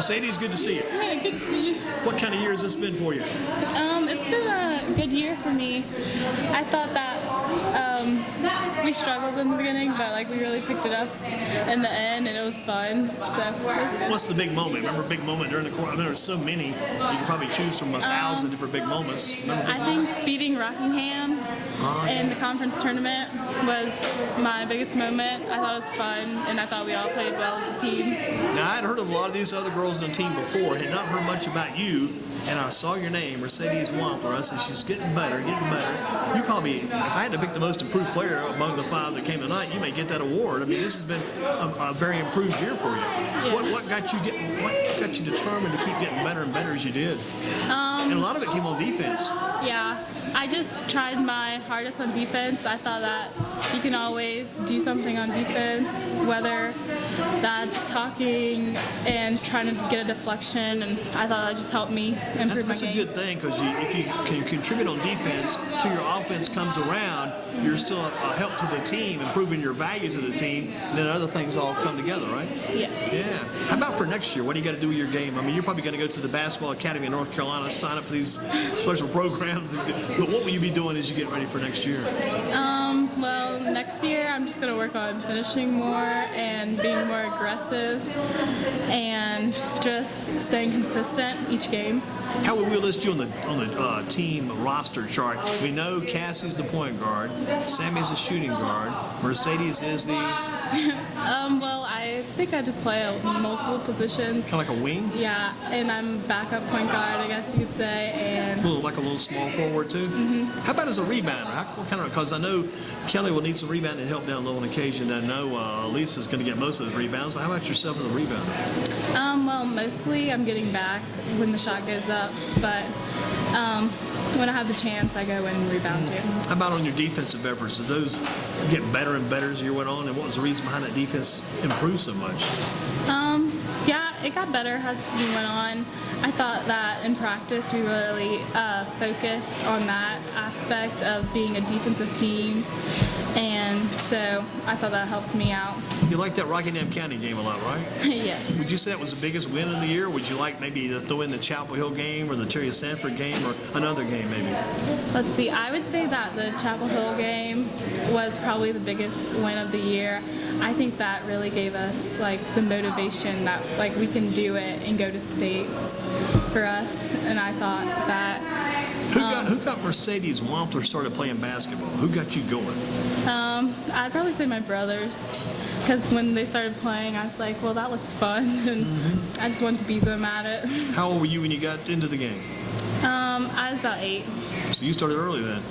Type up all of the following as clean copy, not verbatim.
Mercedes, good to see you. Hey, good to see you. What kind of year has this been for you? It's been a good year for me. I thought that we struggled in the beginning, but like we really picked it up in the end, and it was fun. So it was good. What's the big moment? Remember a big moment during the course? I mean, there's so many. You could probably choose from 1,000 different big moments. I think beating Rockingham in the conference tournament was my biggest moment. I thought it was fun, and I thought we all played well as a team. Now, I'd heard of a lot of these other girls on the team before. Had not heard much about you, and I saw your name, Mercedes Wampler. I said, she's getting better, getting better. You probably, if I had to pick the most improved player among the 5 that came tonight, you may get that award. I mean, this has been a very improved year for you. Yes. What got you determined to keep getting better and better as you did? And a lot of it came on defense. Yeah, I just tried my hardest on defense. I thought that you can always do something on defense, whether that's talking and trying to get a deflection, and I thought that just helped me improve my That's game. a good thing, because if you can contribute on defense till your offense comes around, you're still a help to the team, improving your value to the team, and then other things all come together, right? Yes. Yeah. How about for next year? What do you got to do with your game? I mean, you're probably going to go to the Basketball Academy in North Carolina, sign up for these special programs. But what will you be doing as you get ready for next year? Well, next year I'm just going to work on finishing more and being more aggressive and just staying consistent each game. How would we list you on the team roster chart? We know Cassie's the point guard, Sammy's the shooting guard, Mercedes is the Well, I think I just play multiple positions. kind of like a wing, Yeah, and I'm backup point guard, I guess you could say, and like a little small forward too. How about as a rebounder? Because I know Kelly will need some rebounding and help down low on occasion. I know Lisa's going to get most of those rebounds, but how about yourself as a rebounder? well, mostly I'm getting back when the shot goes up, but when I have the chance, I go in and rebound too. How about on your defensive efforts? Did those get better and better as the year went on? And what was the reason behind that defense improved so much? Yeah, it got better as we went on. I thought that in practice we really focused on that aspect of being a defensive team, and so I thought that helped me out. You liked that Rockingham County game a lot, right? Yes. Would you say that was the biggest win of the year? Would you like maybe to throw in the Chapel Hill game or the Terry Sanford game or another game maybe? Let's see, I would say that the Chapel Hill game was probably the biggest win of the year. I think that really gave us like the motivation that like we can do it and go to states for us, and I thought that Who got Mercedes Wampler started playing basketball? Who got you going? I'd probably say my brothers, because when they started playing I was like, well, that looks fun, and I just wanted to beat them at it. How old were you when you got into the game? I was about 8. So you started early then.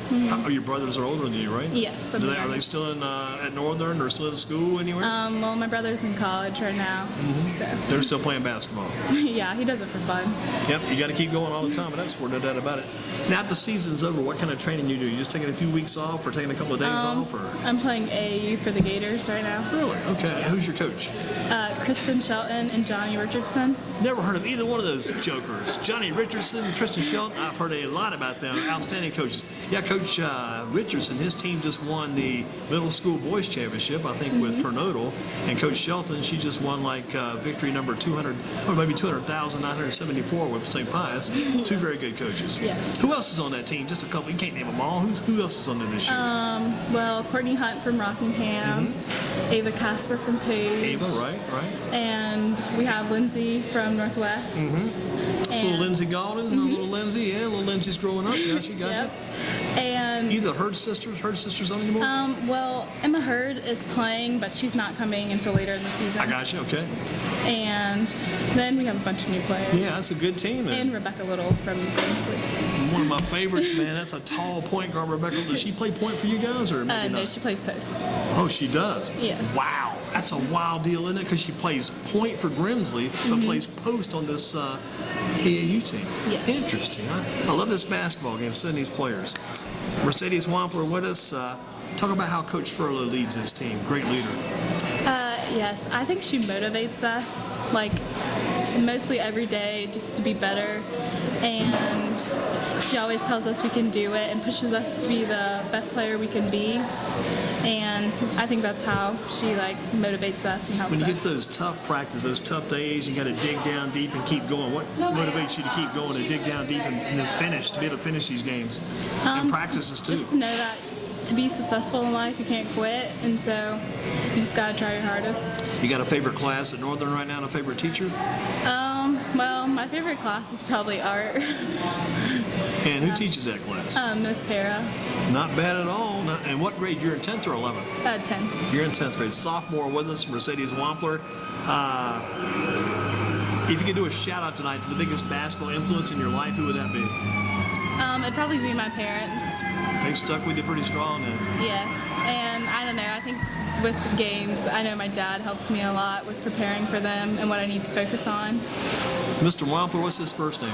Your brothers are older than you, right? Yes. Are they still in at Northern or still in school anywhere? Well, my brother's in college right now, so They're still playing basketball. yeah, he does it for fun. Yep, you got to keep going all the time, and that's no doubt about it. Now that the season's over, what kind of training you do? You just taking a few weeks off, or taking a couple of days off, or? I'm playing AAU for the Gators right now. Really? Okay. Who's your coach? Kristen Shelton and Johnny Richardson. Never heard of either one of those jokers. Johnny Richardson, Tristan Shelton. I've heard a lot about them. Outstanding coaches. Yeah, Coach Richardson, his team just won the middle school boys championship, I think, with Coronado. And Coach Shelton, she just won like victory number 200, or maybe 200,974 with St. Pius. Two very good coaches. Yes. Who else is on that team? Just a couple. You can't name them all. Who else is on there this year? Well, Courtney Hunt from Rockingham, Ava Casper from Page. Ava, right. And we have Lindsay from Northwest. And Little Lindsay Golden, little Lindsay, yeah, little Lindsay's growing up. Yeah, she got Yep. And you. You the Hurd sisters on anymore? well, Emma Hurd is playing, but she's not coming until later in the season. I got you. Okay. And then we have a bunch of new players. Yeah, that's a good team. Then. And Rebecca Little from Greensboro. One of my favorites, man. That's a tall point guard, Rebecca. Does she play point for you guys, or maybe No, not? she plays post. Oh, she does. Yes. Wow, that's a wild deal, isn't it? Because she plays point for Grimsley, but plays post on this AAU team. Yes. Interesting. I love this basketball game. Studying these players. Mercedes Wampler with us. Talk about how Coach Furlow leads his team. Great leader. Yes, I think she motivates us, like, mostly every day just to be better, and she always tells us we can do it and pushes us to be the best player we can be, and I think that's how she like motivates us and helps When you get us. to those tough practices, those tough days, you got to dig down deep and keep going. What motivates you to keep going, to dig down deep and then finish, to be able to finish these games and practices too? Just to know that to be successful in life, you can't quit, and so you just gotta try your hardest. You got a favorite class at Northern right now and a favorite teacher? Well, my favorite class is probably art. And who teaches that class? Miss Para, Not bad at all. And what grade? You're in 10th or 11th? 10. You're in 10th grade. Sophomore with us, Mercedes Wampler. If you could do a shout out tonight to the biggest basketball influence in your life, who would that be? It'd probably be my parents. They've stuck with you pretty strong then. Yes, and I don't know, I think with the games, I know my dad helps me a lot with preparing for them and what I need to focus on. Mr. Wampler, what's his first name?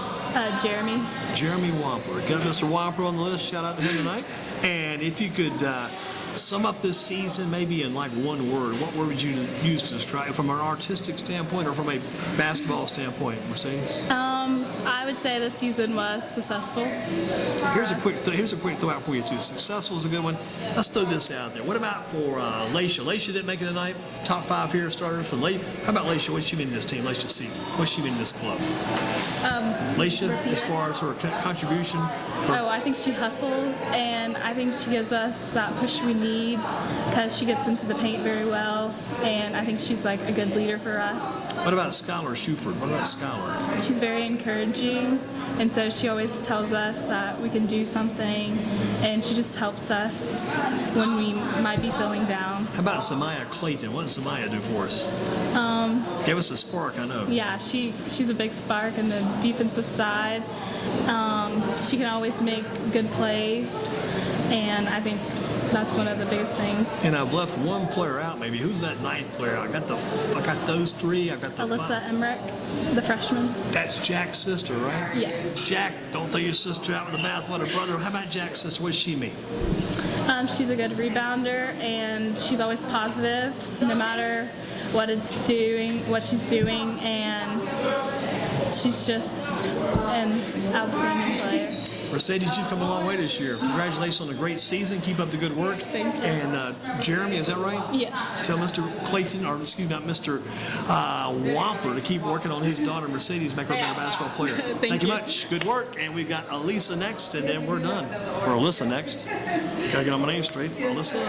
Jeremy. Jeremy Wampler. Got Mr. Wampler on the list. Shout out to him tonight. And if you could sum up this season maybe in like one word, what word would you use to describe from an artistic standpoint or from a basketball standpoint, Mercedes? I would say this season was successful. Here's a quick throw out for you too. Successful is a good one. Let's throw this out there. What about for Laisha? Laisha didn't make it tonight. Top 5 here starters from Laisha. How about Laisha? What's she mean to this team? Let's just see. What's she mean to this club? Laisha, as far as her contribution. I think she hustles, and I think she gives us that push we need because she gets into the paint very well, and I think she's like a good leader for us. What about Skylar Shuford? What about Skylar? She's very encouraging, and so she always tells us that we can do something, and she just helps us when we might be feeling down. How about Samaya Clayton? What does Samaya do for us? Give us a spark, I know. Yeah, she's a big spark in the defensive side. She can always make good plays, and I think that's one of the biggest things. And I've left one player out maybe. Who's that ninth player? I got those three. I got the Alyssa five. Emmerich, the freshman. That's Jack's sister, right? Yes. Jack, don't throw your sister out with the bathwater, brother. How about Jack's sister? What does she mean? She's a good rebounder, and she's always positive, no matter what she's doing, and she's just an outstanding player. Mercedes, you've come a long way this year. Congratulations on a great season. Keep up the good work. Thank you. And Jeremy, is that right? Yes. Tell Mr. Clayton, or excuse me, not Mr. Wampler, to keep working on his daughter Mercedes, make her a better basketball player. Thank you you. much. Good work. And we've got Elisa next, and then we're done. Or Alyssa next. Gotta get on my name straight. Alyssa.